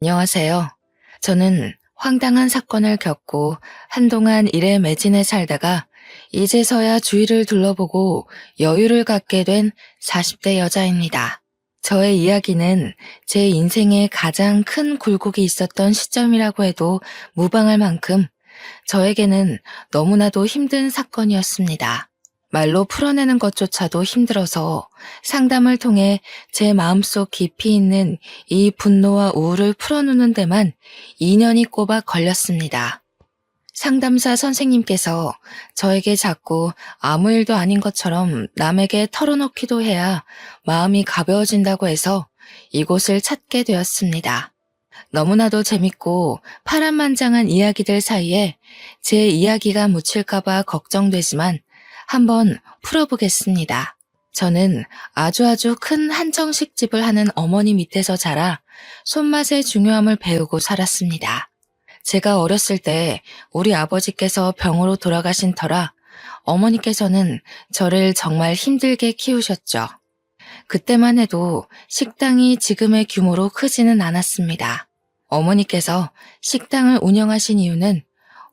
안녕하세요. 저는 황당한 사건을 겪고 한동안 일에 매진해 살다가 이제서야 주위를 둘러보고 여유를 갖게 된 40대 여자입니다. 저의 이야기는 제 인생에 가장 큰 굴곡이 있었던 시점이라고 해도 무방할 만큼 저에게는 너무나도 힘든 사건이었습니다. 말로 풀어내는 것조차도 힘들어서 상담을 통해 제 마음속 깊이 있는 이 분노와 우울을 풀어놓는 데만 2년이 꼬박 걸렸습니다. 상담사 선생님께서 저에게 자꾸 아무 일도 아닌 것처럼 남에게 털어놓기도 해야 마음이 가벼워진다고 해서 이곳을 찾게 되었습니다. 너무나도 재밌고 파란만장한 이야기들 사이에 제 이야기가 묻힐까봐 걱정되지만 한번 풀어보겠습니다. 저는 아주 큰 한정식 집을 하는 어머니 밑에서 자라 손맛의 중요함을 배우고 살았습니다. 제가 어렸을 때 우리 아버지께서 병으로 돌아가신 터라 어머니께서는 저를 정말 힘들게 키우셨죠. 그때만 해도 식당이 지금의 규모로 크지는 않았습니다. 어머니께서 식당을 운영하신 이유는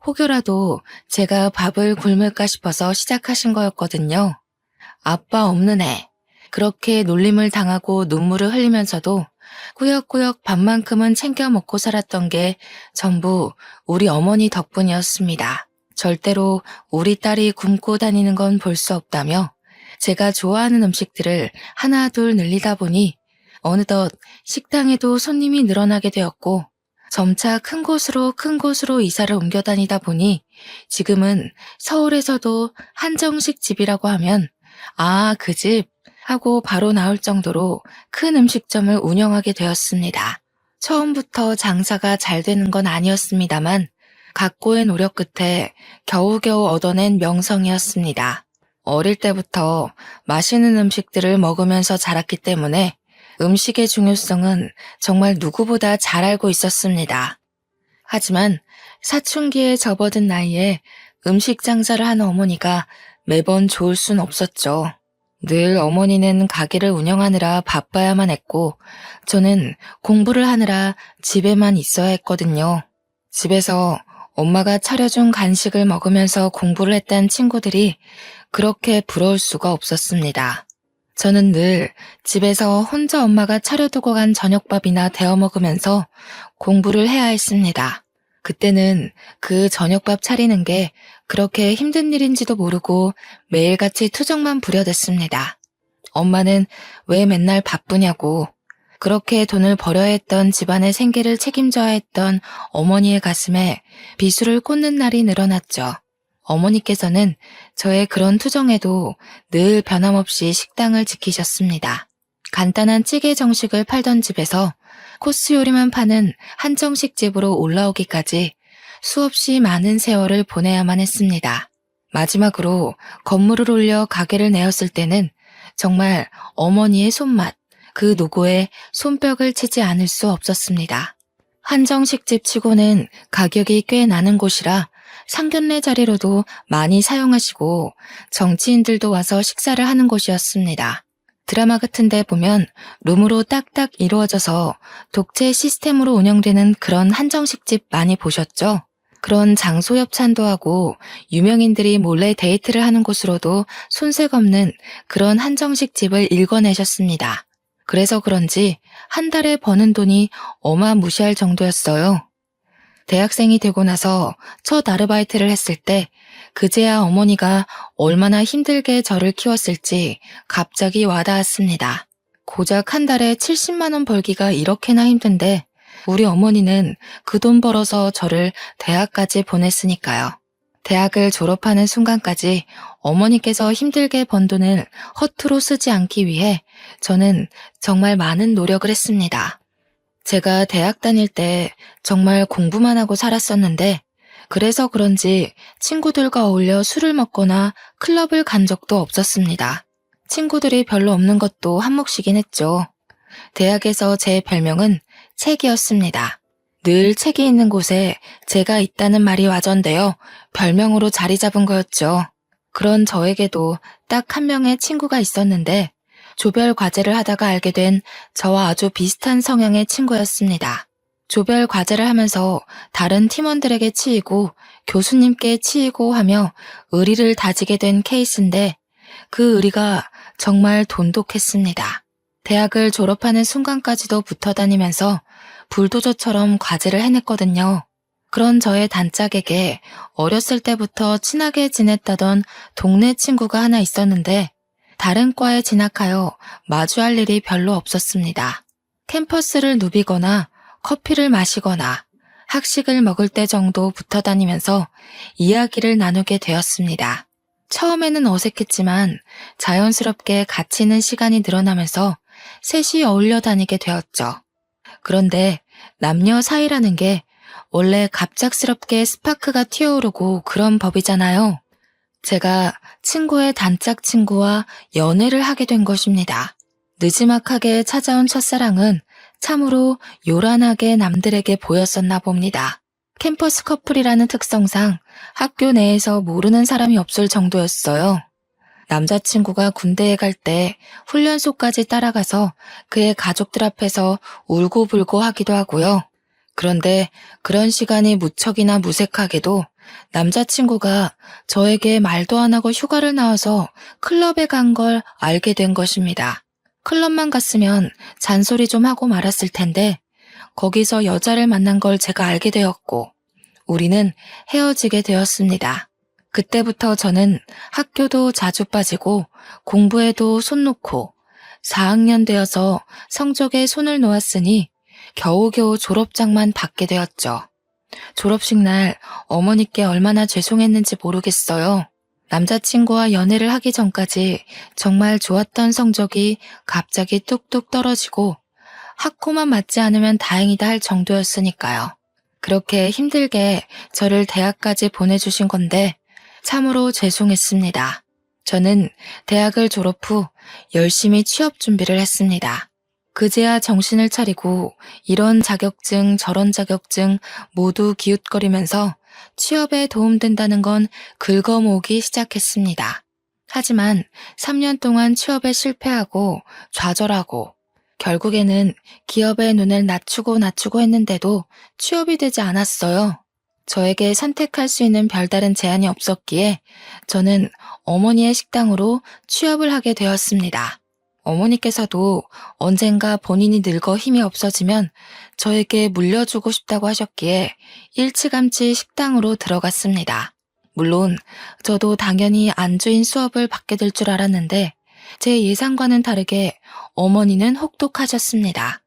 혹여라도 제가 밥을 굶을까 싶어서 시작하신 거였거든요. 아빠 없는 애. 그렇게 놀림을 당하고 눈물을 흘리면서도 꾸역꾸역 밥만큼은 챙겨 먹고 살았던 게 전부 우리 어머니 덕분이었습니다. 절대로 우리 딸이 굶고 다니는 건 볼 수 없다며 제가 좋아하는 음식들을 하나 둘 늘리다 보니 어느덧 식당에도 손님이 늘어나게 되었고 점차 큰 곳으로 이사를 옮겨 다니다 보니 지금은 서울에서도 한정식 집이라고 하면 그 집 하고 바로 나올 정도로 큰 음식점을 운영하게 되었습니다. 처음부터 장사가 잘 되는 건 아니었습니다만 각고의 노력 끝에 겨우겨우 얻어낸 명성이었습니다. 어릴 때부터 맛있는 음식들을 먹으면서 자랐기 때문에 음식의 중요성은 정말 누구보다 잘 알고 있었습니다. 하지만 사춘기에 접어든 나이에 음식 장사를 하는 어머니가 매번 좋을 순 없었죠. 늘 어머니는 가게를 운영하느라 바빠야만 했고 저는 공부를 하느라 집에만 있어야 했거든요. 집에서 엄마가 차려준 간식을 먹으면서 공부를 했다는 친구들이 그렇게 부러울 수가 없었습니다. 저는 늘 집에서 혼자 엄마가 차려두고 간 저녁밥이나 데워 먹으면서 공부를 해야 했습니다. 그때는 그 저녁밥 차리는 게 그렇게 힘든 일인지도 모르고 매일같이 투정만 부려댔습니다. 엄마는 왜 맨날 바쁘냐고 그렇게 돈을 벌여야 했던 집안의 생계를 책임져야 했던 어머니의 가슴에 비수를 꽂는 날이 늘어났죠. 어머니께서는 저의 그런 투정에도 늘 변함없이 식당을 지키셨습니다. 간단한 찌개 정식을 팔던 집에서 코스 요리만 파는 한정식 집으로 올라오기까지 수없이 많은 세월을 보내야만 했습니다. 마지막으로 건물을 올려 가게를 내었을 때는 정말 어머니의 손맛, 그 노고에 손뼉을 치지 않을 수 없었습니다. 한정식집 치고는 가격이 꽤 나는 곳이라 상견례 자리로도 많이 사용하시고 정치인들도 와서 식사를 하는 곳이었습니다. 드라마 같은 데 보면 룸으로 딱딱 이루어져서 독채 시스템으로 운영되는 그런 한정식집 많이 보셨죠? 그런 장소 협찬도 하고 유명인들이 몰래 데이트를 하는 곳으로도 손색 없는 그런 한정식 집을 일궈내셨습니다. 그래서 그런지 한 달에 버는 돈이 어마무시할 정도였어요. 대학생이 되고 나서 첫 아르바이트를 했을 때 그제야 어머니가 얼마나 힘들게 저를 키웠을지 갑자기 와닿았습니다. 고작 한 달에 70만 원 벌기가 이렇게나 힘든데 우리 어머니는 그 돈 벌어서 저를 대학까지 보냈으니까요. 대학을 졸업하는 순간까지 어머니께서 힘들게 번 돈을 허투루 쓰지 않기 위해 저는 정말 많은 노력을 했습니다. 제가 대학 다닐 때 정말 공부만 하고 살았었는데 그래서 그런지 친구들과 어울려 술을 먹거나 클럽을 간 적도 없었습니다. 친구들이 별로 없는 것도 한몫이긴 했죠. 대학에서 제 별명은 책이었습니다. 늘 책이 있는 곳에 제가 있다는 말이 와전되어 별명으로 자리 잡은 거였죠. 그런 저에게도 딱 한 명의 친구가 있었는데 조별 과제를 하다가 알게 된 저와 아주 비슷한 성향의 친구였습니다. 조별 과제를 하면서 다른 팀원들에게 치이고 교수님께 치이고 하며 의리를 다지게 된 케이스인데 그 의리가 정말 돈독했습니다. 대학을 졸업하는 순간까지도 붙어 다니면서 불도저처럼 과제를 해냈거든요. 그런 저의 단짝에게 어렸을 때부터 친하게 지냈다던 동네 친구가 하나 있었는데 다른 과에 진학하여 마주할 일이 별로 없었습니다. 캠퍼스를 누비거나 커피를 마시거나 학식을 먹을 때 정도 붙어 다니면서 이야기를 나누게 되었습니다. 처음에는 어색했지만 자연스럽게 같이 있는 시간이 늘어나면서 셋이 어울려 다니게 되었죠. 그런데 남녀 사이라는 게 원래 갑작스럽게 스파크가 튀어오르고 그런 법이잖아요. 제가 친구의 단짝 친구와 연애를 하게 된 것입니다. 느지막하게 찾아온 첫사랑은 참으로 요란하게 남들에게 보였었나 봅니다. 캠퍼스 커플이라는 특성상 학교 내에서 모르는 사람이 없을 정도였어요. 남자친구가 군대에 갈 때 훈련소까지 따라가서 그의 가족들 앞에서 울고불고 하기도 하고요. 그런데 그런 시간이 무척이나 무색하게도 남자친구가 저에게 말도 안 하고 휴가를 나와서 클럽에 간 걸 알게 된 것입니다. 클럽만 갔으면 잔소리 좀 하고 말았을 텐데 거기서 여자를 만난 걸 제가 알게 되었고 우리는 헤어지게 되었습니다. 그때부터 저는 학교도 자주 빠지고 공부에도 손 놓고 4학년 되어서 성적에 손을 놓았으니 겨우겨우 졸업장만 받게 되었죠. 졸업식 날 어머니께 얼마나 죄송했는지 모르겠어요. 남자친구와 연애를 하기 전까지 정말 좋았던 성적이 갑자기 뚝뚝 떨어지고 학고만 맞지 않으면 다행이다 할 정도였으니까요. 그렇게 힘들게 저를 대학까지 보내주신 건데 참으로 죄송했습니다. 저는 대학을 졸업 후 열심히 취업 준비를 했습니다. 그제야 정신을 차리고 이런 자격증 저런 자격증 모두 기웃거리면서 취업에 도움된다는 건 긁어모으기 시작했습니다. 하지만 3년 동안 취업에 실패하고 좌절하고 결국에는 기업의 눈을 낮추고 했는데도 취업이 되지 않았어요. 저에게 선택할 수 있는 별다른 제한이 없었기에 저는 어머니의 식당으로 취업을 하게 되었습니다. 어머니께서도 언젠가 본인이 늙어 힘이 없어지면 저에게 물려주고 싶다고 하셨기에 일찌감치 식당으로 들어갔습니다. 물론 저도 당연히 안주인 수업을 받게 될 줄 알았는데 제 예상과는 다르게 어머니는 혹독하셨습니다.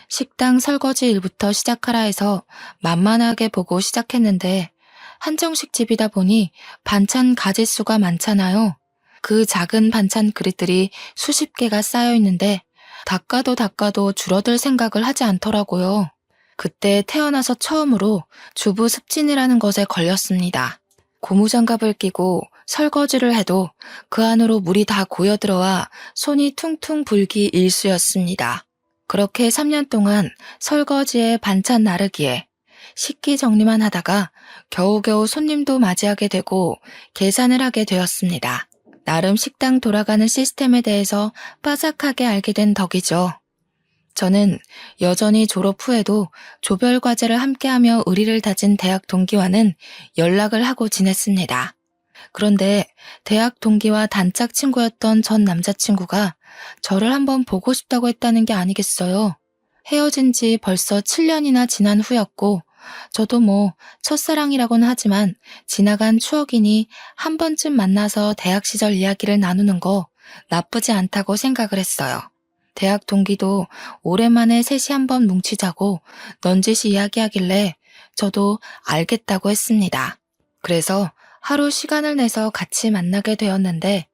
식당 설거지 일부터 시작하라 해서 만만하게 보고 시작했는데 한정식 집이다 보니 반찬 가짓수가 많잖아요. 그 작은 반찬 그릇들이 수십 개가 쌓여 있는데 닦아도 줄어들 생각을 하지 않더라고요. 그때 태어나서 처음으로 주부 습진이라는 것에 걸렸습니다. 고무장갑을 끼고 설거지를 해도 그 안으로 물이 다 고여들어와 손이 퉁퉁 불기 일쑤였습니다. 그렇게 3년 동안 설거지에 반찬 나르기에 식기 정리만 하다가 겨우겨우 손님도 맞이하게 되고 계산을 하게 되었습니다. 나름 식당 돌아가는 시스템에 대해서 빠삭하게 알게 된 덕이죠. 저는 여전히 졸업 후에도 조별 과제를 함께하며 의리를 다진 대학 동기와는 연락을 하고 지냈습니다. 그런데 대학 동기와 단짝 친구였던 전 남자친구가 저를 한번 보고 싶다고 했다는 게 아니겠어요. 헤어진 지 벌써 7년이나 지난 후였고 저도 뭐 첫사랑이라고는 하지만 지나간 추억이니 한 번쯤 만나서 대학 시절 이야기를 나누는 거 나쁘지 않다고 생각을 했어요. 대학 동기도 오랜만에 셋이 한번 뭉치자고 넌지시 이야기하길래 저도 알겠다고 했습니다. 그래서 하루 시간을 내서 같이 만나게 되었는데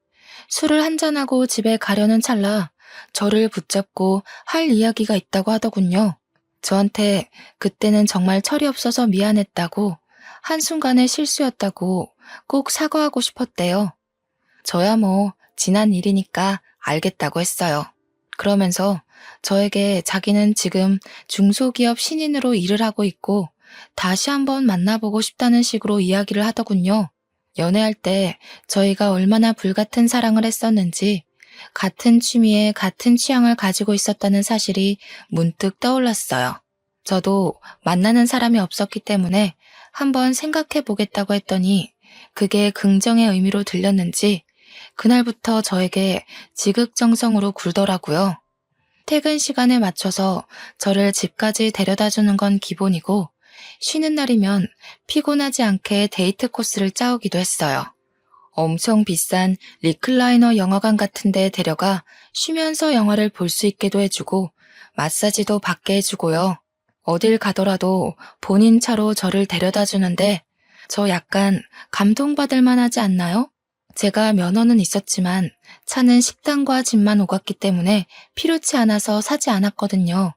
술을 한잔하고 집에 가려는 찰나 저를 붙잡고 할 이야기가 있다고 하더군요. 저한테 그때는 정말 철이 없어서 미안했다고 한순간의 실수였다고 꼭 사과하고 싶었대요. 저야 뭐 지난 일이니까 알겠다고 했어요. 그러면서 저에게 자기는 지금 중소기업 신인으로 일을 하고 있고 다시 한번 만나보고 싶다는 식으로 이야기를 하더군요. 연애할 때 저희가 얼마나 불같은 사랑을 했었는지 같은 취미에 같은 취향을 가지고 있었다는 사실이 문득 떠올랐어요. 저도 만나는 사람이 없었기 때문에 한번 생각해 보겠다고 했더니 그게 긍정의 의미로 들렸는지 그날부터 저에게 지극정성으로 굴더라고요. 퇴근 시간에 맞춰서 저를 집까지 데려다 주는 건 기본이고 쉬는 날이면 피곤하지 않게 데이트 코스를 짜오기도 했어요. 엄청 비싼 리클라이너 영화관 같은 데 데려가 쉬면서 영화를 볼 수 있게도 해주고 마사지도 받게 해주고요. 어딜 가더라도 본인 차로 저를 데려다 주는데 저 약간 감동받을 만하지 않나요? 제가 면허는 있었지만 차는 식당과 집만 오갔기 때문에 필요치 않아서 사지 않았거든요.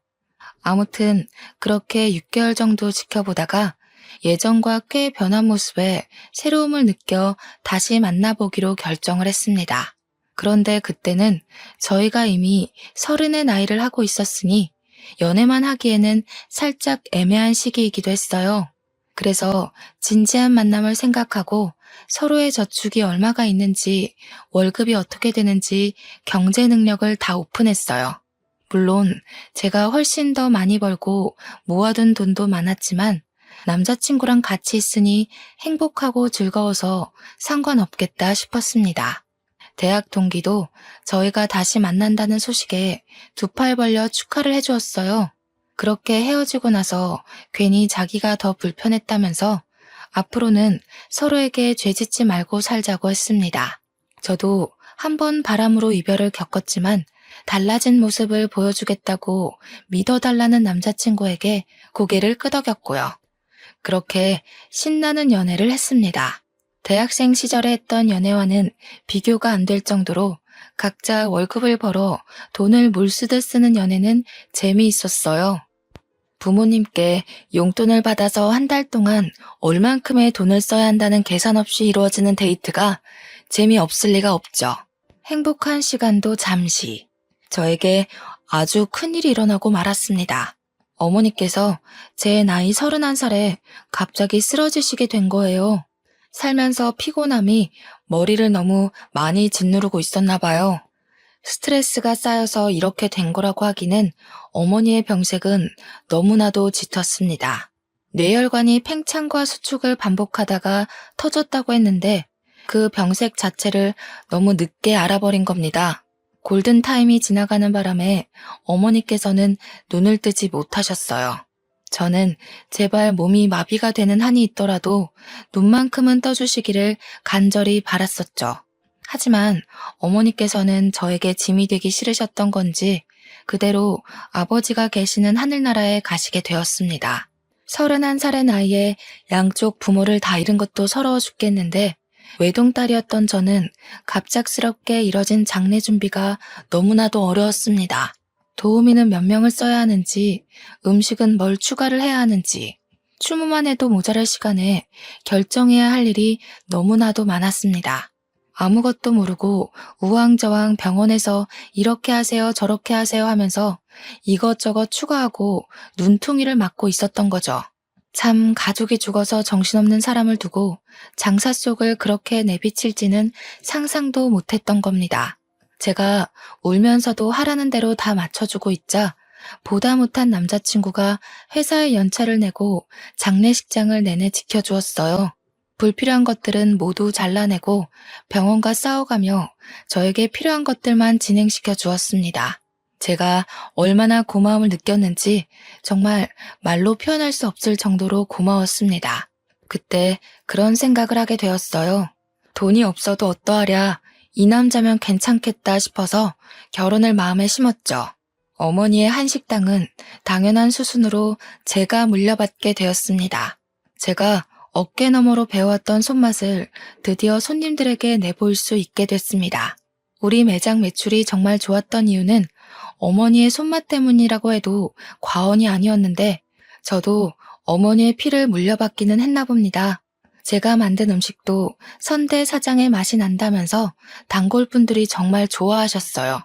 아무튼 그렇게 6개월 정도 지켜보다가 예전과 꽤 변한 모습에 새로움을 느껴 다시 만나보기로 결정을 했습니다. 그런데 그때는 저희가 이미 30의 나이를 하고 있었으니 연애만 하기에는 살짝 애매한 시기이기도 했어요. 그래서 진지한 만남을 생각하고 서로의 저축이 얼마가 있는지, 월급이 어떻게 되는지 경제 능력을 다 오픈했어요. 물론 제가 훨씬 더 많이 벌고 모아둔 돈도 많았지만 남자친구랑 같이 있으니 행복하고 즐거워서 상관없겠다 싶었습니다. 대학 동기도 저희가 다시 만난다는 소식에 두 팔 벌려 축하를 해주었어요. 그렇게 헤어지고 나서 괜히 자기가 더 불편했다면서 앞으로는 서로에게 죄짓지 말고 살자고 했습니다. 저도 한 번 바람으로 이별을 겪었지만 달라진 모습을 보여주겠다고 믿어달라는 남자친구에게 고개를 끄덕였고요. 그렇게 신나는 연애를 했습니다. 대학생 시절에 했던 연애와는 비교가 안 될 정도로 각자 월급을 벌어 돈을 물쓰듯 쓰는 연애는 재미있었어요. 부모님께 용돈을 받아서 한 달 동안 얼만큼의 돈을 써야 한다는 계산 없이 이루어지는 데이트가 재미없을 리가 없죠. 행복한 시간도 잠시. 저에게 아주 큰일이 일어나고 말았습니다. 어머니께서 제 나이 31살에 갑자기 쓰러지시게 된 거예요. 살면서 피곤함이 머리를 너무 많이 짓누르고 있었나 봐요. 스트레스가 쌓여서 이렇게 된 거라고 하기는 어머니의 병색은 너무나도 짙었습니다. 뇌혈관이 팽창과 수축을 반복하다가 터졌다고 했는데 그 병색 자체를 너무 늦게 알아버린 겁니다. 골든타임이 지나가는 바람에 어머니께서는 눈을 뜨지 못하셨어요. 저는 제발 몸이 마비가 되는 한이 있더라도 눈만큼은 떠주시기를 간절히 바랐었죠. 하지만 어머니께서는 저에게 짐이 되기 싫으셨던 건지 그대로 아버지가 계시는 하늘나라에 가시게 되었습니다. 31살의 나이에 양쪽 부모를 다 잃은 것도 서러워 죽겠는데 외동딸이었던 저는 갑작스럽게 이뤄진 장례 준비가 너무나도 어려웠습니다. 도우미는 몇 명을 써야 하는지, 음식은 뭘 추가를 해야 하는지, 추모만 해도 모자랄 시간에 결정해야 할 일이 너무나도 많았습니다. 아무것도 모르고 우왕좌왕 병원에서 이렇게 하세요 저렇게 하세요 하면서 이것저것 추가하고 눈퉁이를 맞고 있었던 거죠. 참 가족이 죽어서 정신없는 사람을 두고 장사 속을 그렇게 내비칠지는 상상도 못했던 겁니다. 제가 울면서도 하라는 대로 다 맞춰주고 있자 보다 못한 남자친구가 회사에 연차를 내고 장례식장을 내내 지켜주었어요. 불필요한 것들은 모두 잘라내고 병원과 싸워가며 저에게 필요한 것들만 진행시켜 주었습니다. 제가 얼마나 고마움을 느꼈는지 정말 말로 표현할 수 없을 정도로 고마웠습니다. 그때 그런 생각을 하게 되었어요. 돈이 없어도 어떠하랴, 이 남자면 괜찮겠다 싶어서 결혼을 마음에 심었죠. 어머니의 한식당은 당연한 수순으로 제가 물려받게 되었습니다. 제가 어깨너머로 배워왔던 손맛을 드디어 손님들에게 내보일 수 있게 됐습니다. 우리 매장 매출이 정말 좋았던 이유는 어머니의 손맛 때문이라고 해도 과언이 아니었는데 저도 어머니의 피를 물려받기는 했나 봅니다. 제가 만든 음식도 선대 사장의 맛이 난다면서 단골분들이 정말 좋아하셨어요.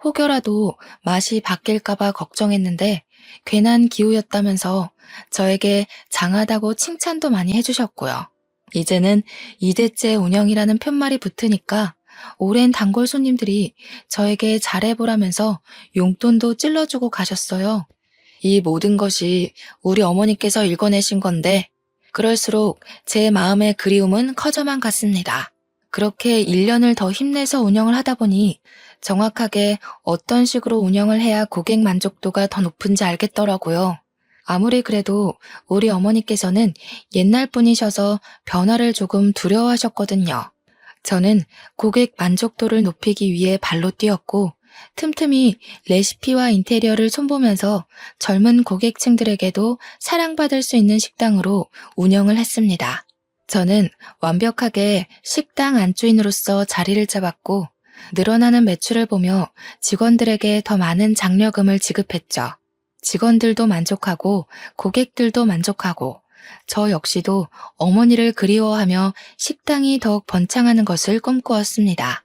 혹여라도 맛이 바뀔까봐 걱정했는데 괜한 기우였다면서 저에게 장하다고 칭찬도 많이 해주셨고요. 이제는 2대째 운영이라는 편말이 붙으니까 오랜 단골 손님들이 저에게 잘해보라면서 용돈도 찔러주고 가셨어요. 이 모든 것이 우리 어머니께서 읽어내신 건데 그럴수록 제 마음의 그리움은 커져만 갔습니다. 그렇게 1년을 더 힘내서 운영을 하다 보니 정확하게 어떤 식으로 운영을 해야 고객 만족도가 더 높은지 알겠더라고요. 아무리 그래도 우리 어머니께서는 옛날 분이셔서 변화를 조금 두려워하셨거든요. 저는 고객 만족도를 높이기 위해 발로 뛰었고 틈틈이 레시피와 인테리어를 손보면서 젊은 고객층들에게도 사랑받을 수 있는 식당으로 운영을 했습니다. 저는 완벽하게 식당 안주인으로서 자리를 잡았고 늘어나는 매출을 보며 직원들에게 더 많은 장려금을 지급했죠. 직원들도 만족하고 고객들도 만족하고 저 역시도 어머니를 그리워하며 식당이 더욱 번창하는 것을 꿈꾸었습니다.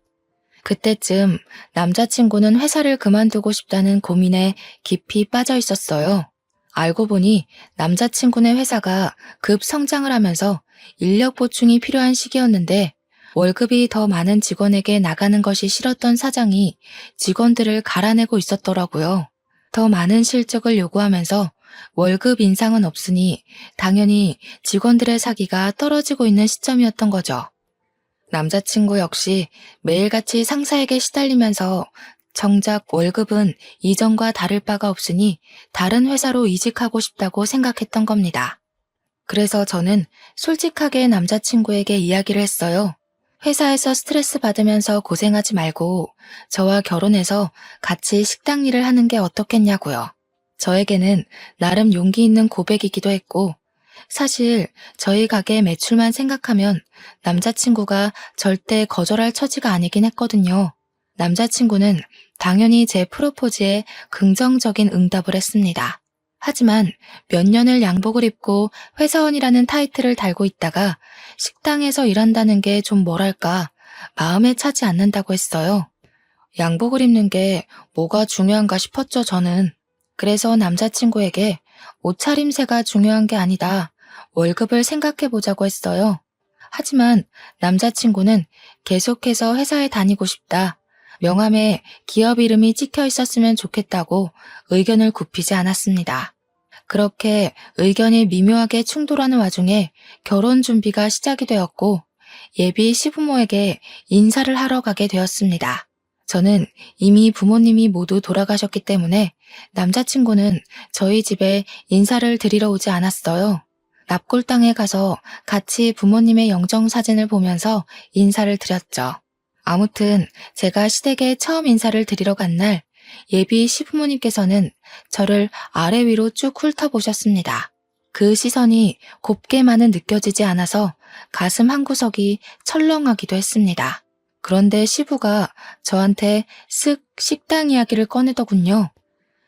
그때쯤 남자친구는 회사를 그만두고 싶다는 고민에 깊이 빠져 있었어요. 알고 보니 남자친구네 회사가 급 성장을 하면서 인력 보충이 필요한 시기였는데 월급이 더 많은 직원에게 나가는 것이 싫었던 사장이 직원들을 갈아내고 있었더라고요. 더 많은 실적을 요구하면서 월급 인상은 없으니 당연히 직원들의 사기가 떨어지고 있는 시점이었던 거죠. 남자친구 역시 매일같이 상사에게 시달리면서 정작 월급은 이전과 다를 바가 없으니 다른 회사로 이직하고 싶다고 생각했던 겁니다. 그래서 저는 솔직하게 남자친구에게 이야기를 했어요. 회사에서 스트레스 받으면서 고생하지 말고 저와 결혼해서 같이 식당 일을 하는 게 어떻겠냐고요. 저에게는 나름 용기 있는 고백이기도 했고 사실 저희 가게 매출만 생각하면 남자친구가 절대 거절할 처지가 아니긴 했거든요. 남자친구는 당연히 제 프로포즈에 긍정적인 응답을 했습니다. 하지만 몇 년을 양복을 입고 회사원이라는 타이틀을 달고 있다가 식당에서 일한다는 게 좀 뭐랄까 마음에 차지 않는다고 했어요. 양복을 입는 게 뭐가 중요한가 싶었죠, 저는. 그래서 남자친구에게 옷차림새가 중요한 게 아니다. 월급을 생각해 보자고 했어요. 하지만 남자친구는 계속해서 회사에 다니고 싶다. 명함에 기업 이름이 찍혀 있었으면 좋겠다고 의견을 굽히지 않았습니다. 그렇게 의견이 미묘하게 충돌하는 와중에 결혼 준비가 시작이 되었고 예비 시부모에게 인사를 하러 가게 되었습니다. 저는 이미 부모님이 모두 돌아가셨기 때문에 남자친구는 저희 집에 인사를 드리러 오지 않았어요. 납골당에 가서 같이 부모님의 영정사진을 보면서 인사를 드렸죠. 아무튼 제가 시댁에 처음 인사를 드리러 간 날 예비 시부모님께서는 저를 아래 위로 쭉 훑어보셨습니다. 그 시선이 곱게만은 느껴지지 않아서 가슴 한구석이 철렁하기도 했습니다. 그런데 시부가 저한테 쓱 식당 이야기를 꺼내더군요.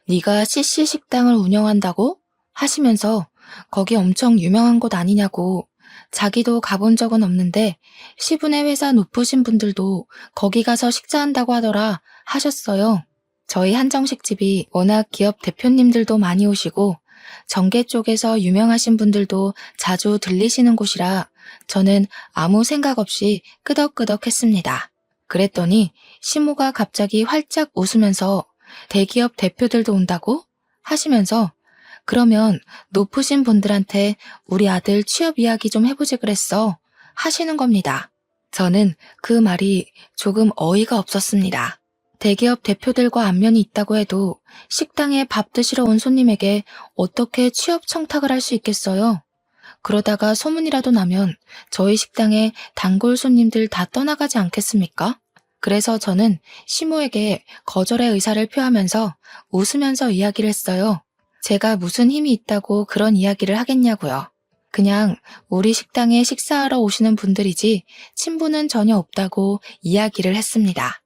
네가 CC 식당을 운영한다고? 하시면서 거기 엄청 유명한 곳 아니냐고. 자기도 가본 적은 없는데 시부네 회사 높으신 분들도 거기 가서 식사한다고 하더라 하셨어요. 저희 한정식집이 워낙 기업 대표님들도 많이 오시고 정계 쪽에서 유명하신 분들도 자주 들리시는 곳이라 저는 아무 생각 없이 끄덕끄덕했습니다. 그랬더니 시모가 갑자기 활짝 웃으면서 대기업 대표들도 온다고? 하시면서 그러면 높으신 분들한테 우리 아들 취업 이야기 좀 해보지 그랬어 하시는 겁니다. 저는 그 말이 조금 어이가 없었습니다. 대기업 대표들과 안면이 있다고 해도 식당에 밥 드시러 온 손님에게 어떻게 취업 청탁을 할 수 있겠어요? 그러다가 소문이라도 나면 저희 식당에 단골 손님들 다 떠나가지 않겠습니까? 그래서 저는 시모에게 거절의 의사를 표하면서 웃으면서 이야기를 했어요. 제가 무슨 힘이 있다고 그런 이야기를 하겠냐고요. 그냥 우리 식당에 식사하러 오시는 분들이지 친분은 전혀 없다고 이야기를 했습니다.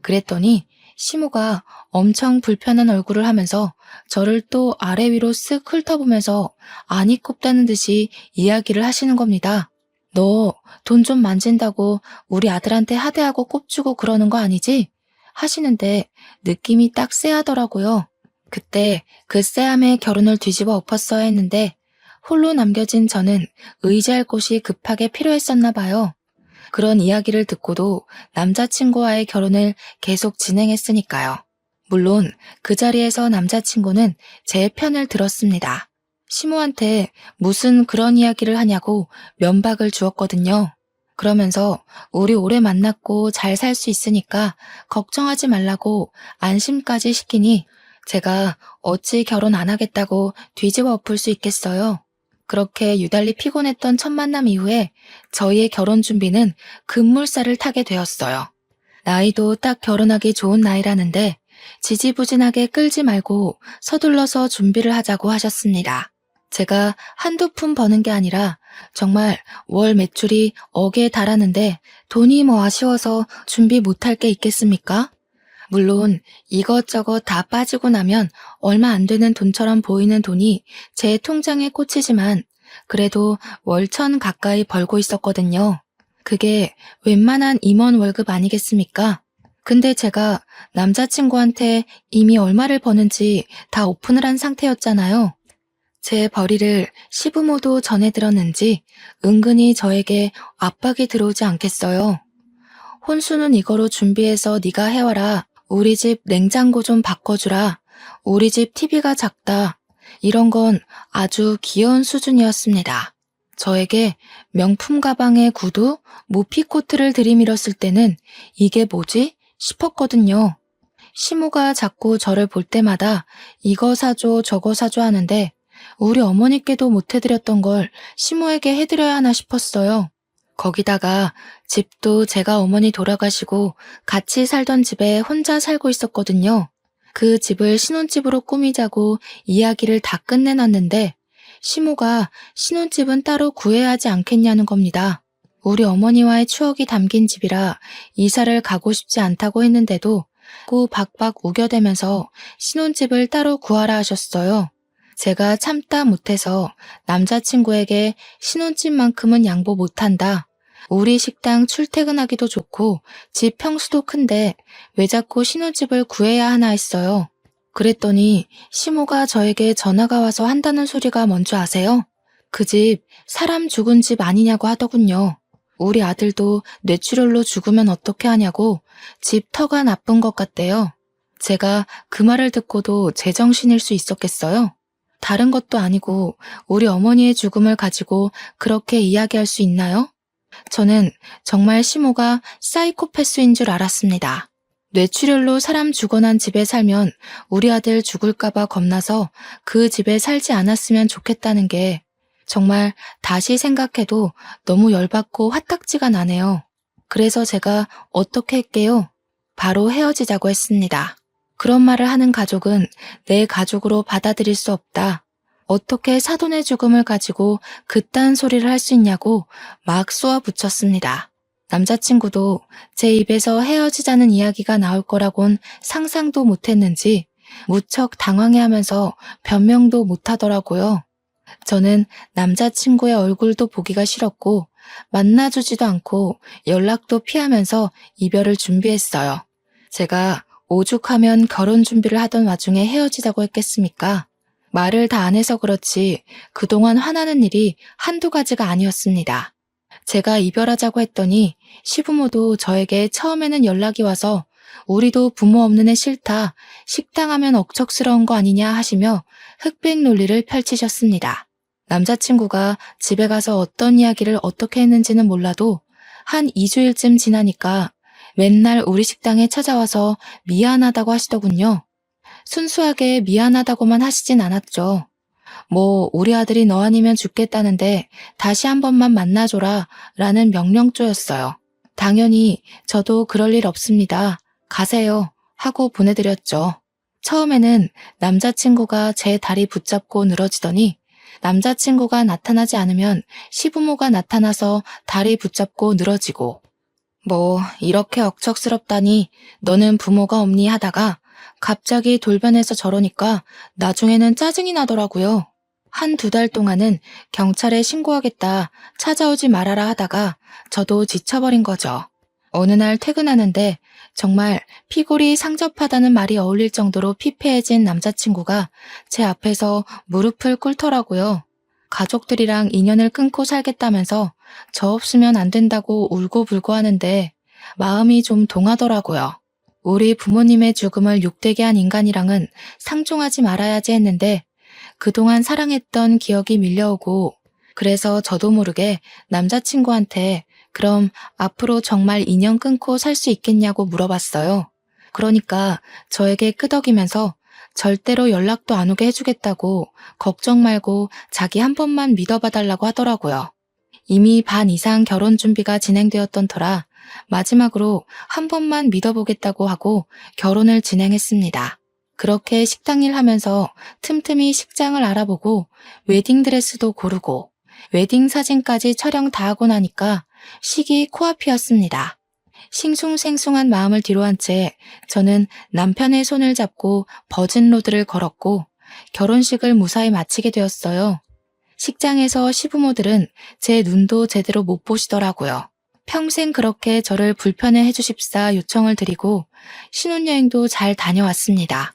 그랬더니 시모가 엄청 불편한 얼굴을 하면서 저를 또 아래 위로 쓱 훑어보면서 안이 꼽다는 듯이 이야기를 하시는 겁니다. 너 돈 좀 만진다고 우리 아들한테 하대하고 꼽주고 그러는 거 아니지? 하시는데 느낌이 딱 쎄하더라고요. 그때 그 쎄함에 결혼을 뒤집어 엎었어야 했는데 홀로 남겨진 저는 의지할 곳이 급하게 필요했었나 봐요. 그런 이야기를 듣고도 남자친구와의 결혼을 계속 진행했으니까요. 물론 그 자리에서 남자친구는 제 편을 들었습니다. 시모한테 무슨 그런 이야기를 하냐고 면박을 주었거든요. 그러면서 우리 오래 만났고 잘 살 수 있으니까 걱정하지 말라고 안심까지 시키니 제가 어찌 결혼 안 하겠다고 뒤집어 엎을 수 있겠어요. 그렇게 유달리 피곤했던 첫 만남 이후에 저희의 결혼 준비는 급물살을 타게 되었어요. 나이도 딱 결혼하기 좋은 나이라는데 지지부진하게 끌지 말고 서둘러서 준비를 하자고 하셨습니다. 제가 한두 푼 버는 게 아니라 정말 월 매출이 억에 달하는데 돈이 뭐 아쉬워서 준비 못할 게 있겠습니까? 물론 이것저것 다 빠지고 나면 얼마 안 되는 돈처럼 보이는 돈이 제 통장에 꽂히지만 그래도 월천 가까이 벌고 있었거든요. 그게 웬만한 임원 월급 아니겠습니까? 근데 제가 남자친구한테 이미 얼마를 버는지 다 오픈을 한 상태였잖아요. 제 벌이를 시부모도 전해 들었는지 은근히 저에게 압박이 들어오지 않겠어요. 혼수는 이거로 준비해서 네가 해와라. 우리 집 냉장고 좀 바꿔주라. 우리 집 TV가 작다. 이런 건 아주 귀여운 수준이었습니다. 저에게 명품 가방에 구두, 모피코트를 들이밀었을 때는 이게 뭐지? 싶었거든요. 시모가 자꾸 저를 볼 때마다 이거 사줘 저거 사줘 하는데 우리 어머니께도 못 해드렸던 걸 시모에게 해드려야 하나 싶었어요. 거기다가 집도 제가 어머니 돌아가시고 같이 살던 집에 혼자 살고 있었거든요. 그 집을 신혼집으로 꾸미자고 이야기를 다 끝내놨는데 시모가 신혼집은 따로 구해야 하지 않겠냐는 겁니다. 우리 어머니와의 추억이 담긴 집이라 이사를 가고 싶지 않다고 했는데도 꾸 박박 우겨대면서 신혼집을 따로 구하라 하셨어요. 제가 참다 못해서 남자친구에게 신혼집만큼은 양보 못한다. 우리 식당 출퇴근하기도 좋고 집 평수도 큰데 왜 자꾸 신혼집을 구해야 하나 했어요. 그랬더니 시모가 저에게 전화가 와서 한다는 소리가 뭔지 아세요? 그 집 사람 죽은 집 아니냐고 하더군요. 우리 아들도 뇌출혈로 죽으면 어떻게 하냐고 집 터가 나쁜 것 같대요. 제가 그 말을 듣고도 제정신일 수 있었겠어요? 다른 것도 아니고 우리 어머니의 죽음을 가지고 그렇게 이야기할 수 있나요? 저는 정말 시모가 사이코패스인 줄 알았습니다. 뇌출혈로 사람 죽어난 집에 살면 우리 아들 죽을까봐 겁나서 그 집에 살지 않았으면 좋겠다는 게 정말 다시 생각해도 너무 열받고 화딱지가 나네요. 그래서 제가 어떻게 할게요? 바로 헤어지자고 했습니다. 그런 말을 하는 가족은 내 가족으로 받아들일 수 없다. 어떻게 사돈의 죽음을 가지고 그딴 소리를 할 수 있냐고 막 쏘아붙였습니다. 남자친구도 제 입에서 헤어지자는 이야기가 나올 거라곤 상상도 못했는지 무척 당황해하면서 변명도 못하더라고요. 저는 남자친구의 얼굴도 보기가 싫었고 만나주지도 않고 연락도 피하면서 이별을 준비했어요. 제가 오죽하면 결혼 준비를 하던 와중에 헤어지자고 했겠습니까? 말을 다 안 해서 그렇지 그동안 화나는 일이 한두 가지가 아니었습니다. 제가 이별하자고 했더니 시부모도 저에게 처음에는 연락이 와서 우리도 부모 없는 애 싫다, 식당하면 억척스러운 거 아니냐 하시며 흑백 논리를 펼치셨습니다. 남자친구가 집에 가서 어떤 이야기를 어떻게 했는지는 몰라도 한 2주일쯤 지나니까 맨날 우리 식당에 찾아와서 미안하다고 하시더군요. 순수하게 미안하다고만 하시진 않았죠. 뭐 우리 아들이 너 아니면 죽겠다는데 다시 한 번만 만나줘라 라는 명령조였어요. 당연히 저도 그럴 일 없습니다. 가세요 하고 보내드렸죠. 처음에는 남자친구가 제 다리 붙잡고 늘어지더니 남자친구가 나타나지 않으면 시부모가 나타나서 다리 붙잡고 늘어지고 뭐 이렇게 억척스럽다니 너는 부모가 없니 하다가 갑자기 돌변해서 저러니까 나중에는 짜증이 나더라고요. 한두 달 동안은 경찰에 신고하겠다, 찾아오지 말아라 하다가 저도 지쳐버린 거죠. 어느 날 퇴근하는데 정말 피골이 상접하다는 말이 어울릴 정도로 피폐해진 남자친구가 제 앞에서 무릎을 꿇더라고요. 가족들이랑 인연을 끊고 살겠다면서 저 없으면 안 된다고 울고불고 하는데 마음이 좀 동하더라고요. 우리 부모님의 죽음을 욕되게 한 인간이랑은 상종하지 말아야지 했는데 그동안 사랑했던 기억이 밀려오고 그래서 저도 모르게 남자친구한테 그럼 앞으로 정말 인연 끊고 살 수 있겠냐고 물어봤어요. 그러니까 저에게 끄덕이면서 절대로 연락도 안 오게 해주겠다고 걱정 말고 자기 한 번만 믿어봐달라고 하더라고요. 이미 반 이상 결혼 준비가 진행되었던 터라 마지막으로 한 번만 믿어보겠다고 하고 결혼을 진행했습니다. 그렇게 식당 일 하면서 틈틈이 식장을 알아보고 웨딩드레스도 고르고 웨딩 사진까지 촬영 다 하고 나니까 시기 코앞이었습니다. 싱숭생숭한 마음을 뒤로한 채 저는 남편의 손을 잡고 버진로드를 걸었고 결혼식을 무사히 마치게 되었어요. 식장에서 시부모들은 제 눈도 제대로 못 보시더라고요. 평생 그렇게 저를 불편해해 주십사 요청을 드리고 신혼여행도 잘 다녀왔습니다.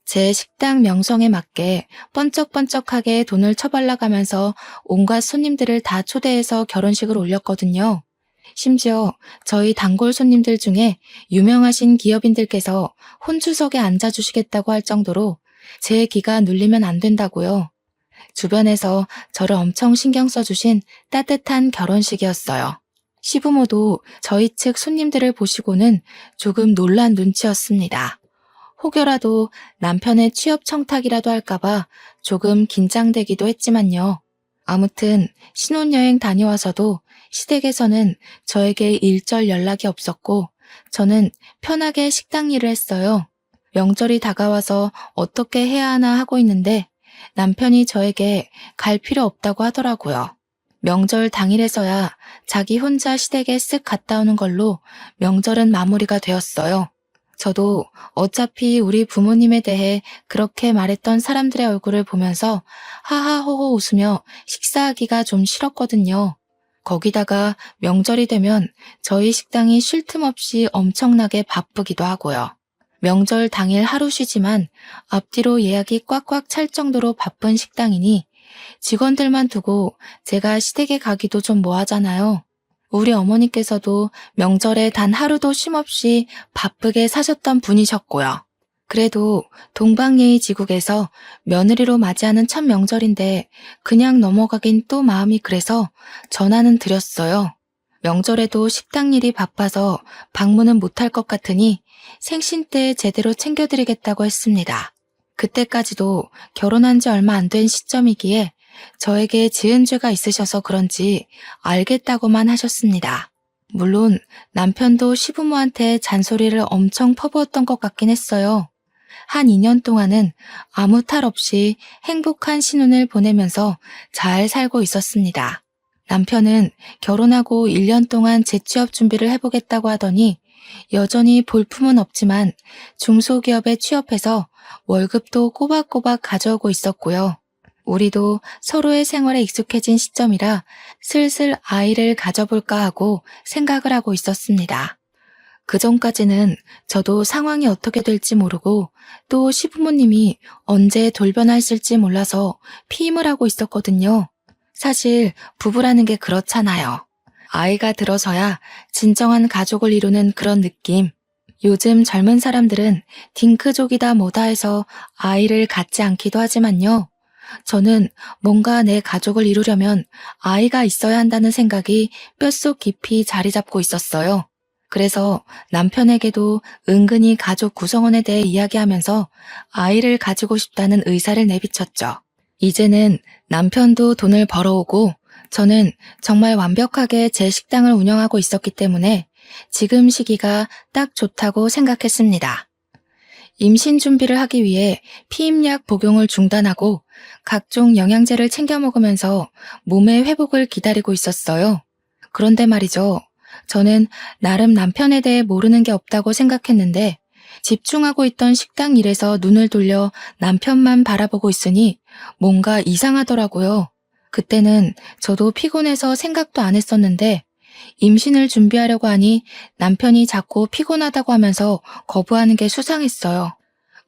제 식당 명성에 맞게 번쩍번쩍하게 돈을 처발라가면서 온갖 손님들을 다 초대해서 결혼식을 올렸거든요. 심지어 저희 단골 손님들 중에 유명하신 기업인들께서 혼주석에 앉아주시겠다고 할 정도로 제 기가 눌리면 안 된다고요. 주변에서 저를 엄청 신경 써주신 따뜻한 결혼식이었어요. 시부모도 저희 측 손님들을 보시고는 조금 놀란 눈치였습니다. 혹여라도 남편의 취업 청탁이라도 할까봐 조금 긴장되기도 했지만요. 아무튼 신혼여행 다녀와서도 시댁에서는 저에게 일절 연락이 없었고 저는 편하게 식당 일을 했어요. 명절이 다가와서 어떻게 해야 하나 하고 있는데 남편이 저에게 갈 필요 없다고 하더라고요. 명절 당일에서야 자기 혼자 시댁에 쓱 갔다 오는 걸로 명절은 마무리가 되었어요. 저도 어차피 우리 부모님에 대해 그렇게 말했던 사람들의 얼굴을 보면서 하하호호 웃으며 식사하기가 좀 싫었거든요. 거기다가 명절이 되면 저희 식당이 쉴 틈 없이 엄청나게 바쁘기도 하고요. 명절 당일 하루 쉬지만 앞뒤로 예약이 꽉꽉 찰 정도로 바쁜 식당이니 직원들만 두고 제가 시댁에 가기도 좀 뭐하잖아요. 우리 어머니께서도 명절에 단 하루도 쉼없이 바쁘게 사셨던 분이셨고요. 그래도 동방예의지국에서 며느리로 맞이하는 첫 명절인데 그냥 넘어가긴 또 마음이 그래서 전화는 드렸어요. 명절에도 식당 일이 바빠서 방문은 못할 것 같으니 생신 때 제대로 챙겨드리겠다고 했습니다. 그때까지도 결혼한 지 얼마 안 된 시점이기에 저에게 지은 죄가 있으셔서 그런지 알겠다고만 하셨습니다. 물론 남편도 시부모한테 잔소리를 엄청 퍼부었던 것 같긴 했어요. 한 2년 동안은 아무 탈 없이 행복한 신혼을 보내면서 잘 살고 있었습니다. 남편은 결혼하고 1년 동안 재취업 준비를 해보겠다고 하더니 여전히 볼품은 없지만 중소기업에 취업해서 월급도 꼬박꼬박 가져오고 있었고요. 우리도 서로의 생활에 익숙해진 시점이라 슬슬 아이를 가져볼까 하고 생각을 하고 있었습니다. 그전까지는 저도 상황이 어떻게 될지 모르고 또 시부모님이 언제 돌변하실지 몰라서 피임을 하고 있었거든요. 사실 부부라는 게 그렇잖아요. 아이가 들어서야 진정한 가족을 이루는 그런 느낌. 요즘 젊은 사람들은 딩크족이다 뭐다 해서 아이를 갖지 않기도 하지만요. 저는 뭔가 내 가족을 이루려면 아이가 있어야 한다는 생각이 뼛속 깊이 자리 잡고 있었어요. 그래서 남편에게도 은근히 가족 구성원에 대해 이야기하면서 아이를 가지고 싶다는 의사를 내비쳤죠. 이제는 남편도 돈을 벌어오고 저는 정말 완벽하게 제 식당을 운영하고 있었기 때문에 지금 시기가 딱 좋다고 생각했습니다. 임신 준비를 하기 위해 피임약 복용을 중단하고 각종 영양제를 챙겨 먹으면서 몸의 회복을 기다리고 있었어요. 그런데 말이죠. 저는 나름 남편에 대해 모르는 게 없다고 생각했는데 집중하고 있던 식당 일에서 눈을 돌려 남편만 바라보고 있으니 뭔가 이상하더라고요. 그때는 저도 피곤해서 생각도 안 했었는데 임신을 준비하려고 하니 남편이 자꾸 피곤하다고 하면서 거부하는 게 수상했어요.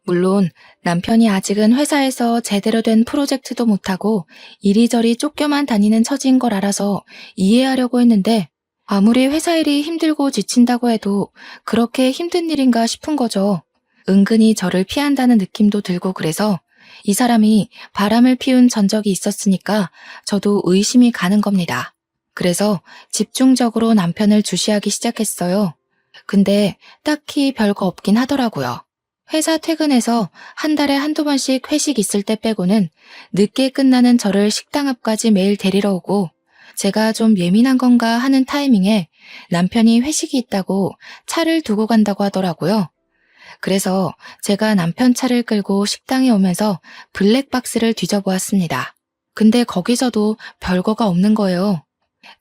물론 남편이 아직은 회사에서 제대로 된 프로젝트도 못하고 이리저리 쫓겨만 다니는 처지인 걸 알아서 이해하려고 했는데 아무리 회사 일이 힘들고 지친다고 해도 그렇게 힘든 일인가 싶은 거죠. 은근히 저를 피한다는 느낌도 들고 그래서 이 사람이 바람을 피운 전적이 있었으니까 저도 의심이 가는 겁니다. 그래서 집중적으로 남편을 주시하기 시작했어요. 근데 딱히 별거 없긴 하더라고요. 회사 퇴근해서 한 달에 한두 번씩 회식 있을 때 빼고는 늦게 끝나는 저를 식당 앞까지 매일 데리러 오고 제가 좀 예민한 건가 하는 타이밍에 남편이 회식이 있다고 차를 두고 간다고 하더라고요. 그래서 제가 남편 차를 끌고 식당에 오면서 블랙박스를 뒤져보았습니다. 근데 거기서도 별거가 없는 거예요.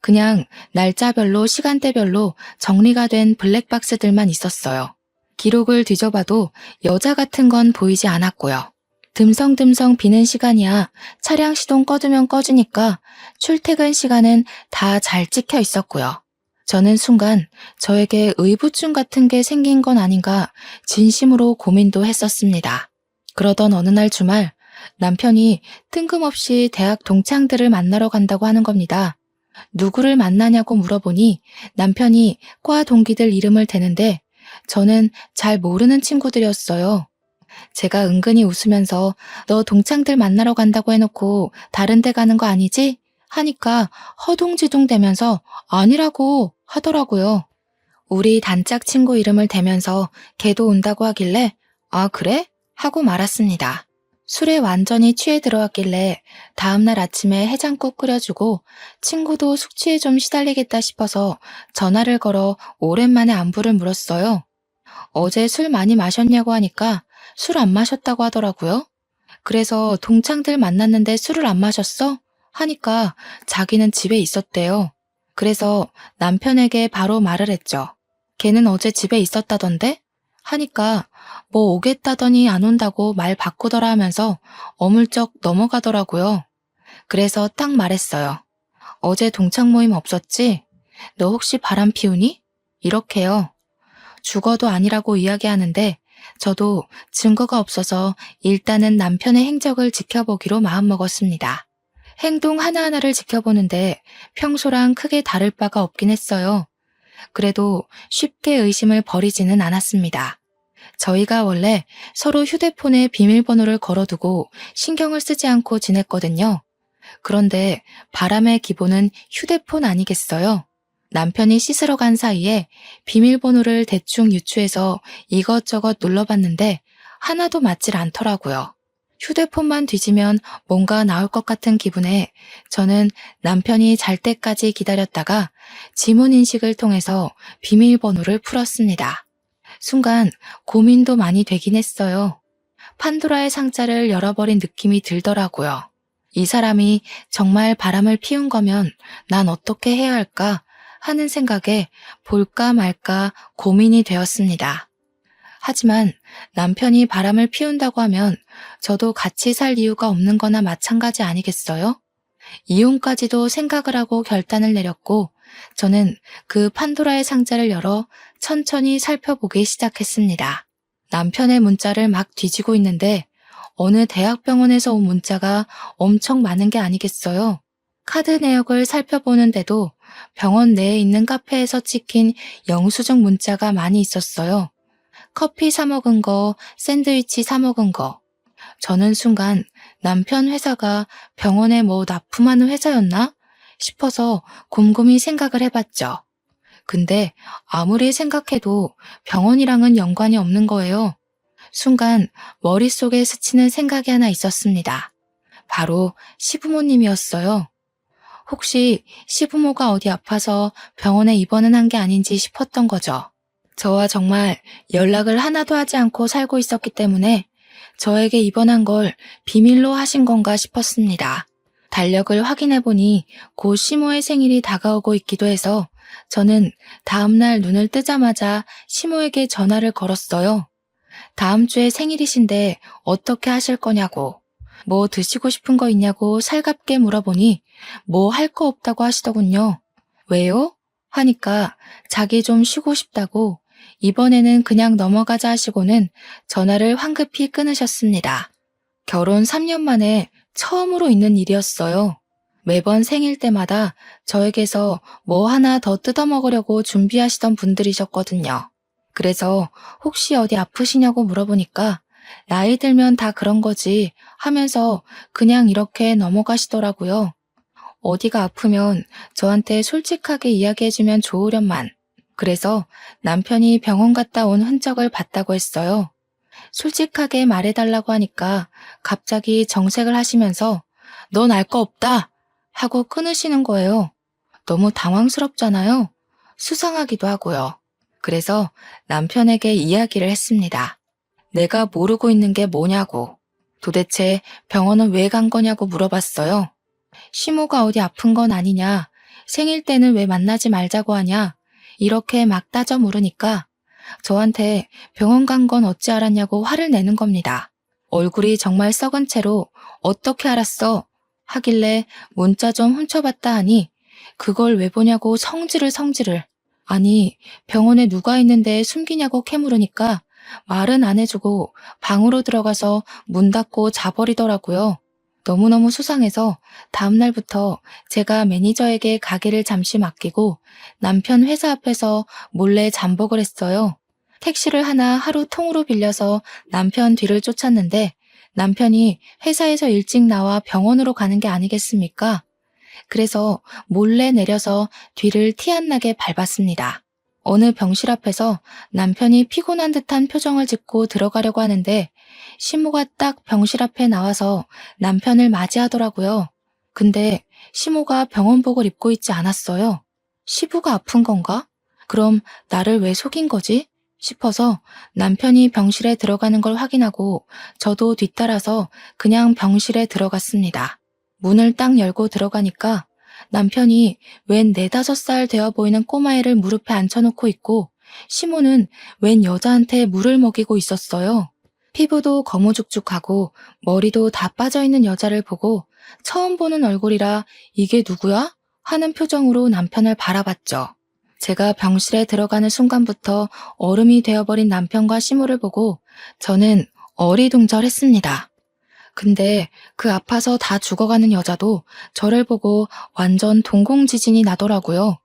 그냥 날짜별로 시간대별로 정리가 된 블랙박스들만 있었어요. 기록을 뒤져봐도 여자 같은 건 보이지 않았고요. 듬성듬성 비는 시간이야 차량 시동 꺼두면 꺼지니까 출퇴근 시간은 다 잘 찍혀 있었고요. 저는 순간 저에게 의부증 같은 게 생긴 건 아닌가 진심으로 고민도 했었습니다. 그러던 어느 날 주말 남편이 뜬금없이 대학 동창들을 만나러 간다고 하는 겁니다. 누구를 만나냐고 물어보니 남편이 과 동기들 이름을 대는데 저는 잘 모르는 친구들이었어요. 제가 은근히 웃으면서 너 동창들 만나러 간다고 해놓고 다른 데 가는 거 아니지? 하니까 허둥지둥 대면서 아니라고 하더라고요. 우리 단짝 친구 이름을 대면서 걔도 온다고 하길래 아 그래? 하고 말았습니다. 술에 완전히 취해 들어왔길래 다음날 아침에 해장국 끓여주고 친구도 숙취에 좀 시달리겠다 싶어서 전화를 걸어 오랜만에 안부를 물었어요. 어제 술 많이 마셨냐고 하니까 술 안 마셨다고 하더라고요. 그래서 동창들 만났는데 술을 안 마셨어? 하니까 자기는 집에 있었대요. 그래서 남편에게 바로 말을 했죠. 걔는 어제 집에 있었다던데? 하니까 뭐 오겠다더니 안 온다고 말 바꾸더라 하면서 어물쩍 넘어가더라고요. 그래서 딱 말했어요. 어제 동창 모임 없었지? 너 혹시 바람 피우니? 이렇게요. 죽어도 아니라고 이야기하는데 저도 증거가 없어서 일단은 남편의 행적을 지켜보기로 마음먹었습니다. 행동 하나하나를 지켜보는데 평소랑 크게 다를 바가 없긴 했어요. 그래도 쉽게 의심을 버리지는 않았습니다. 저희가 원래 서로 휴대폰에 비밀번호를 걸어두고 신경을 쓰지 않고 지냈거든요. 그런데 바람의 기본은 휴대폰 아니겠어요? 남편이 씻으러 간 사이에 비밀번호를 대충 유추해서 이것저것 눌러봤는데 하나도 맞질 않더라고요. 휴대폰만 뒤지면 뭔가 나올 것 같은 기분에 저는 남편이 잘 때까지 기다렸다가 지문 인식을 통해서 비밀번호를 풀었습니다. 순간 고민도 많이 되긴 했어요. 판도라의 상자를 열어버린 느낌이 들더라고요. 이 사람이 정말 바람을 피운 거면 난 어떻게 해야 할까 하는 생각에 볼까 말까 고민이 되었습니다. 하지만 남편이 바람을 피운다고 하면 저도 같이 살 이유가 없는 거나 마찬가지 아니겠어요? 이혼까지도 생각을 하고 결단을 내렸고 저는 그 판도라의 상자를 열어 천천히 살펴보기 시작했습니다. 남편의 문자를 막 뒤지고 있는데 어느 대학병원에서 온 문자가 엄청 많은 게 아니겠어요? 카드 내역을 살펴보는데도 병원 내에 있는 카페에서 찍힌 영수증 문자가 많이 있었어요. 커피 사 먹은 거, 샌드위치 사 먹은 거. 저는 순간 남편 회사가 병원에 뭐 납품하는 회사였나 싶어서 곰곰이 생각을 해봤죠. 근데 아무리 생각해도 병원이랑은 연관이 없는 거예요. 순간 머릿속에 스치는 생각이 하나 있었습니다. 바로 시부모님이었어요. 혹시 시부모가 어디 아파서 병원에 입원은 한 게 아닌지 싶었던 거죠. 저와 정말 연락을 하나도 하지 않고 살고 있었기 때문에 저에게 입원한 걸 비밀로 하신 건가 싶었습니다. 달력을 확인해보니 곧 시모의 생일이 다가오고 있기도 해서 저는 다음날 눈을 뜨자마자 시모에게 전화를 걸었어요. 다음 주에 생일이신데 어떻게 하실 거냐고, 뭐 드시고 싶은 거 있냐고 살갑게 물어보니 뭐 할 거 없다고 하시더군요. 왜요? 하니까 자기 좀 쉬고 싶다고 이번에는 그냥 넘어가자 하시고는 전화를 황급히 끊으셨습니다. 결혼 3년 만에 처음으로 있는 일이었어요. 매번 생일 때마다 저에게서 뭐 하나 더 뜯어먹으려고 준비하시던 분들이셨거든요. 그래서 혹시 어디 아프시냐고 물어보니까 나이 들면 다 그런 거지 하면서 그냥 이렇게 넘어가시더라고요. 어디가 아프면 저한테 솔직하게 이야기해주면 좋으련만. 그래서 남편이 병원 갔다 온 흔적을 봤다고 했어요. 솔직하게 말해달라고 하니까 갑자기 정색을 하시면서 넌 알 거 없다 하고 끊으시는 거예요. 너무 당황스럽잖아요. 수상하기도 하고요. 그래서 남편에게 이야기를 했습니다. 내가 모르고 있는 게 뭐냐고. 도대체 병원은 왜 간 거냐고 물어봤어요. 시모가 어디 아픈 건 아니냐, 생일 때는 왜 만나지 말자고 하냐, 이렇게 막 따져 물으니까 저한테 병원 간 건 어찌 알았냐고 화를 내는 겁니다. 얼굴이 정말 썩은 채로 어떻게 알았어? 하길래 문자 좀 훔쳐봤다 하니 그걸 왜 보냐고 성질을. 아니, 병원에 누가 있는데 숨기냐고 캐물으니까 말은 안 해주고 방으로 들어가서 문 닫고 자버리더라고요. 너무너무 수상해서 다음날부터 제가 매니저에게 가게를 잠시 맡기고 남편 회사 앞에서 몰래 잠복을 했어요. 택시를 하나 하루 통으로 빌려서 남편 뒤를 쫓았는데 남편이 회사에서 일찍 나와 병원으로 가는 게 아니겠습니까? 그래서 몰래 내려서 뒤를 티 안 나게 밟았습니다. 어느 병실 앞에서 남편이 피곤한 듯한 표정을 짓고 들어가려고 하는데 시모가 딱 병실 앞에 나와서 남편을 맞이하더라고요. 근데 시모가 병원복을 입고 있지 않았어요. 시부가 아픈 건가? 그럼 나를 왜 속인 거지? 싶어서 남편이 병실에 들어가는 걸 확인하고 저도 뒤따라서 그냥 병실에 들어갔습니다. 문을 딱 열고 들어가니까 남편이 웬 4~5살 되어 보이는 꼬마애를 무릎에 앉혀놓고 있고 시모는 웬 여자한테 물을 먹이고 있었어요. 피부도 거무죽죽하고 머리도 다 빠져있는 여자를 보고 처음 보는 얼굴이라 이게 누구야? 하는 표정으로 남편을 바라봤죠. 제가 병실에 들어가는 순간부터 얼음이 되어버린 남편과 시모를 보고 저는 어리둥절했습니다. 근데 그 아파서 다 죽어가는 여자도 저를 보고 완전 동공지진이 나더라고요.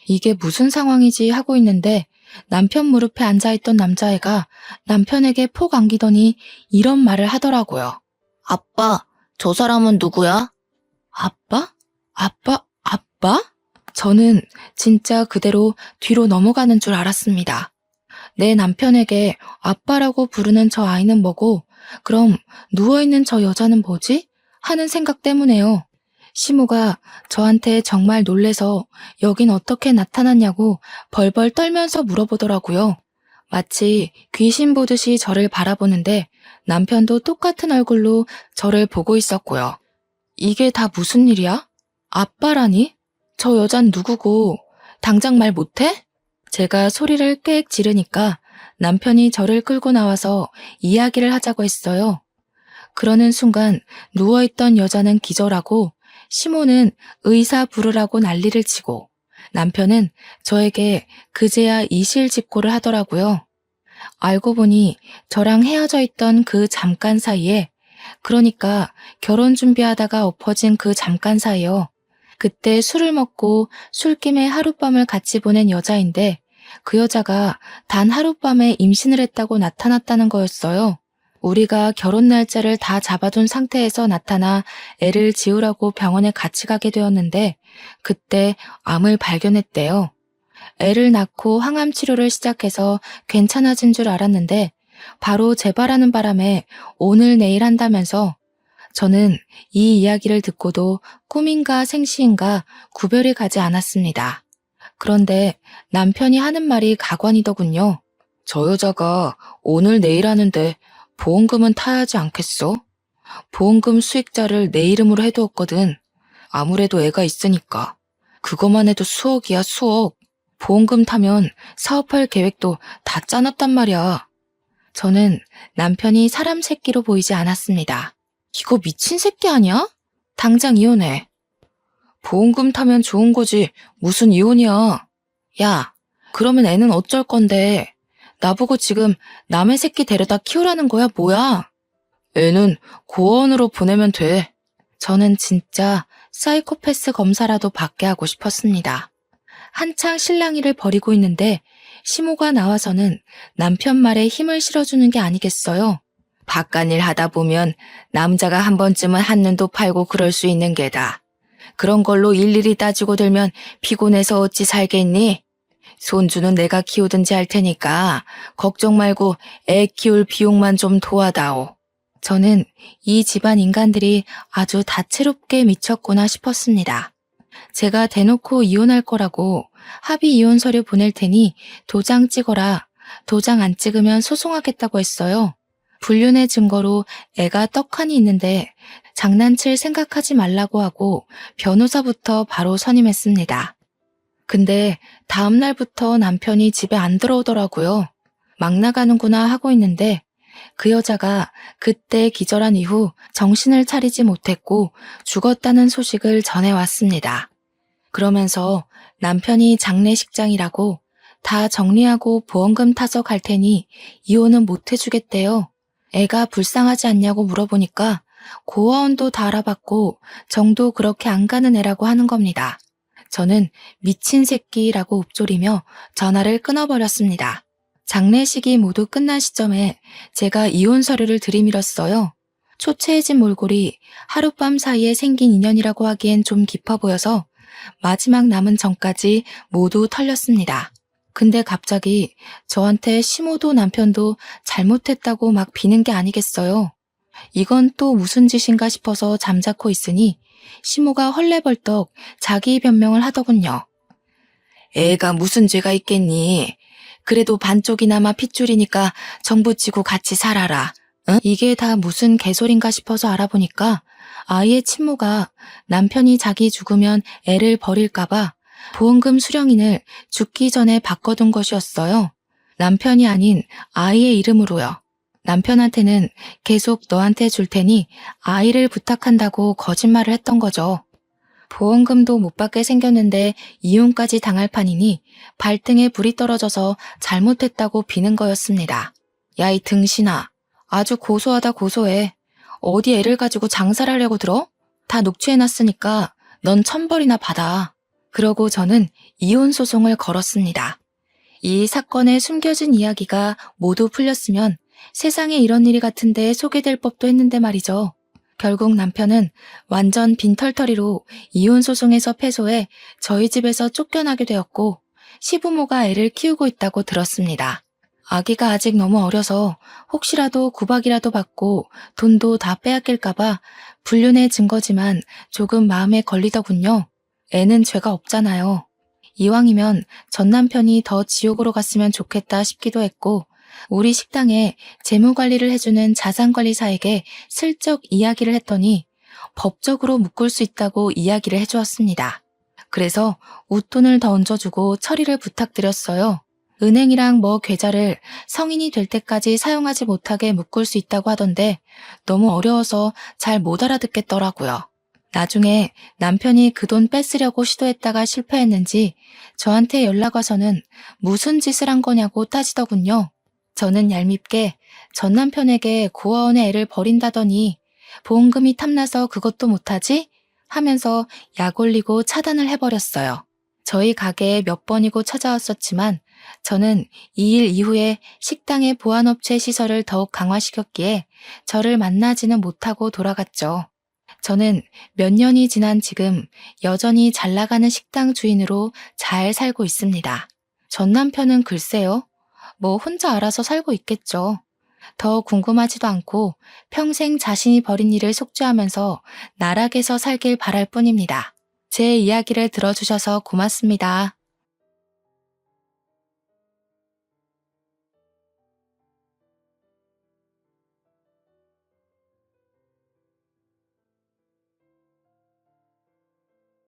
이게 무슨 상황이지 하고 있는데 남편 무릎에 앉아있던 남자애가 남편에게 폭 안기더니 이런 말을 하더라고요. 아빠, 저 사람은 누구야? 아빠? 아빠? 저는 진짜 그대로 뒤로 넘어가는 줄 알았습니다. 내 남편에게 아빠라고 부르는 저 아이는 뭐고, 그럼 누워있는 저 여자는 뭐지? 하는 생각 때문에요. 시모가 저한테 정말 놀래서 여긴 어떻게 나타났냐고 벌벌 떨면서 물어보더라고요. 마치 귀신 보듯이 저를 바라보는데 남편도 똑같은 얼굴로 저를 보고 있었고요. 이게 다 무슨 일이야? 아빠라니? 저 여잔 누구고 당장 말 못해? 제가 소리를 꽥 지르니까 남편이 저를 끌고 나와서 이야기를 하자고 했어요. 그러는 순간 누워있던 여자는 기절하고 시모는 의사 부르라고 난리를 치고 남편은 저에게 그제야 이실직고를 하더라고요. 알고 보니 저랑 헤어져 있던 그 잠깐 사이에, 그러니까 결혼 준비하다가 엎어진 그 잠깐 사이요. 그때 술을 먹고 술김에 하룻밤을 같이 보낸 여자인데 그 여자가 단 하룻밤에 임신을 했다고 나타났다는 거였어요. 우리가 결혼 날짜를 다 잡아둔 상태에서 나타나 애를 지우라고 병원에 같이 가게 되었는데 그때 암을 발견했대요. 애를 낳고 항암 치료를 시작해서 괜찮아진 줄 알았는데 바로 재발하는 바람에 오늘 내일 한다면서 저는 이 이야기를 듣고도 꿈인가 생시인가 구별이 가지 않았습니다. 그런데 남편이 하는 말이 가관이더군요. 저 여자가 오늘 내일 하는데 보험금은 타야지 않겠어? 보험금 수익자를 내 이름으로 해두었거든. 아무래도 애가 있으니까. 그것만 해도 수억이야, 수억. 보험금 타면 사업할 계획도 다 짜놨단 말이야. 저는 남편이 사람 새끼로 보이지 않았습니다. 이거 미친 새끼 아니야? 당장 이혼해. 보험금 타면 좋은 거지. 무슨 이혼이야. 야, 그러면 애는 어쩔 건데. 나보고 지금 남의 새끼 데려다 키우라는 거야, 뭐야? 애는 고아원으로 보내면 돼. 저는 진짜 사이코패스 검사라도 받게 하고 싶었습니다. 한창 실랑이를 벌이고 있는데 시모가 나와서는 남편 말에 힘을 실어주는 게 아니겠어요. 바깥일 하다 보면 남자가 한 번쯤은 한눈도 팔고 그럴 수 있는 게다. 그런 걸로 일일이 따지고 들면 피곤해서 어찌 살겠니? 손주는 내가 키우든지 할 테니까 걱정 말고 애 키울 비용만 좀 도와다오. 저는 이 집안 인간들이 아주 다채롭게 미쳤구나 싶었습니다. 제가 대놓고 이혼할 거라고 합의 이혼 서류 보낼 테니 도장 찍어라. 도장 안 찍으면 소송하겠다고 했어요. 불륜의 증거로 애가 떡하니 있는데 장난칠 생각하지 말라고 하고 변호사부터 바로 선임했습니다. 근데 다음 날부터 남편이 집에 안 들어오더라고요. 막 나가는구나 하고 있는데 그 여자가 그때 기절한 이후 정신을 차리지 못했고 죽었다는 소식을 전해왔습니다. 그러면서 남편이 장례식장이라고 다 정리하고 보험금 타서 갈 테니 이혼은 못 해주겠대요. 애가 불쌍하지 않냐고 물어보니까 고아원도 다 알아봤고 정도 그렇게 안 가는 애라고 하는 겁니다. 저는 미친 새끼라고 읊조리며 전화를 끊어버렸습니다. 장례식이 모두 끝난 시점에 제가 이혼 서류를 들이밀었어요. 초췌해진 몰골이 하룻밤 사이에 생긴 인연이라고 하기엔 좀 깊어 보여서 마지막 남은 정까지 모두 털렸습니다. 근데 갑자기 저한테 시모도 남편도 잘못했다고 막 비는 게 아니겠어요. 이건 또 무슨 짓인가 싶어서 잠자코 있으니 시모가 헐레벌떡 자기 변명을 하더군요. 애가 무슨 죄가 있겠니? 그래도 반쪽이나마 핏줄이니까 정부치고 같이 살아라. 응? 이게 다 무슨 개소린가 싶어서 알아보니까 아이의 친모가 남편이 자기 죽으면 애를 버릴까봐 보험금 수령인을 죽기 전에 바꿔둔 것이었어요. 남편이 아닌 아이의 이름으로요. 남편한테는 계속 너한테 줄 테니 아이를 부탁한다고 거짓말을 했던 거죠. 보험금도 못 받게 생겼는데 이혼까지 당할 판이니 발등에 불이 떨어져서 잘못했다고 비는 거였습니다. 야, 이 등신아. 아주 고소하다 고소해. 어디 애를 가지고 장사를 하려고 들어? 다 녹취해놨으니까 넌 천벌이나 받아. 그러고 저는 이혼 소송을 걸었습니다. 이 사건의 숨겨진 이야기가 모두 풀렸으면 세상에 이런 일이 같은데 소개될 법도 했는데 말이죠. 결국 남편은 완전 빈털터리로 이혼 소송에서 패소해 저희 집에서 쫓겨나게 되었고 시부모가 애를 키우고 있다고 들었습니다. 아기가 아직 너무 어려서 혹시라도 구박이라도 받고 돈도 다 빼앗길까봐 불륜의 증거지만 조금 마음에 걸리더군요. 애는 죄가 없잖아요. 이왕이면 전 남편이 더 지옥으로 갔으면 좋겠다 싶기도 했고 우리 식당에 재무관리를 해주는 자산관리사에게 슬쩍 이야기를 했더니 법적으로 묶을 수 있다고 이야기를 해주었습니다. 그래서 웃돈을 더 얹어주고 처리를 부탁드렸어요. 은행이랑 계좌를 성인이 될 때까지 사용하지 못하게 묶을 수 있다고 하던데 너무 어려워서 잘 못 알아듣겠더라고요. 나중에 남편이 그 돈 뺏으려고 시도했다가 실패했는지 저한테 연락 와서는 무슨 짓을 한 거냐고 따지더군요. 저는 얄밉게 전 남편에게 고아원에 애를 버린다더니 보험금이 탐나서 그것도 못하지? 하면서 약 올리고 차단을 해버렸어요. 저희 가게에 몇 번이고 찾아왔었지만 저는 이 일 이후에 식당의 보안업체 시설을 더욱 강화시켰기에 저를 만나지는 못하고 돌아갔죠. 저는 몇 년이 지난 지금 여전히 잘 나가는 식당 주인으로 잘 살고 있습니다. 전 남편은 글쎄요. 혼자 알아서 살고 있겠죠. 더 궁금하지도 않고 평생 자신이 벌인 일을 속죄하면서 나락에서 살길 바랄 뿐입니다. 제 이야기를 들어주셔서 고맙습니다.